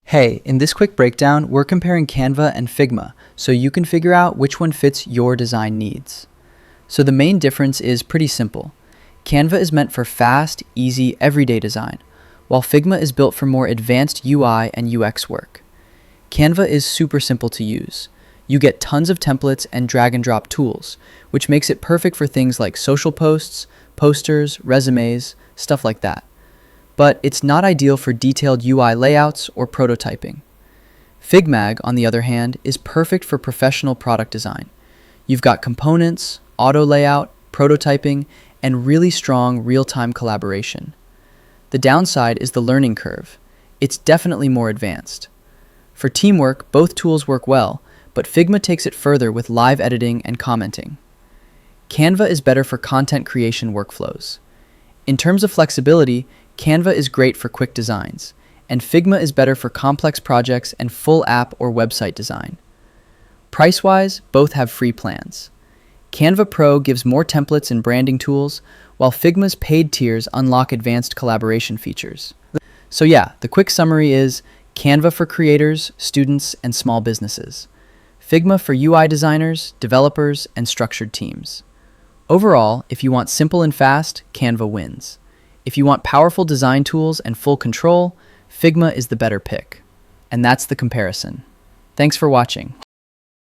Hey, in this quick breakdown, we're comparing Canva and Figma so you can figure out which one fits your design needs. So the main difference is pretty simple. Canva is meant for fast, easy, everyday design, while Figma is built for more advanced UI and UX work. Canva is super simple to use. You get tons of templates and drag and drop tools, which makes it perfect for things like social posts, posters, resumes, stuff like that. But it's not ideal for detailed UI layouts or prototyping. Figma, on the other hand, is perfect for professional product design. You've got components, auto layout, prototyping, and really strong real-time collaboration. The downside is the learning curve. It's definitely more advanced. For teamwork, both tools work well, but Figma takes it further with live editing and commenting. Canva is better for content creation workflows. In terms of flexibility, Canva is great for quick designs, and Figma is better for complex projects and full app or website design. Price-wise, both have free plans. Canva Pro gives more templates and branding tools, while Figma's paid tiers unlock advanced collaboration features. So yeah, the quick summary is Canva for creators, students, and small businesses. Figma for UI designers, developers, and structured teams. Overall, if you want simple and fast, Canva wins. If you want powerful design tools and full control, Figma is the better pick. And that's the comparison. Thanks for watching.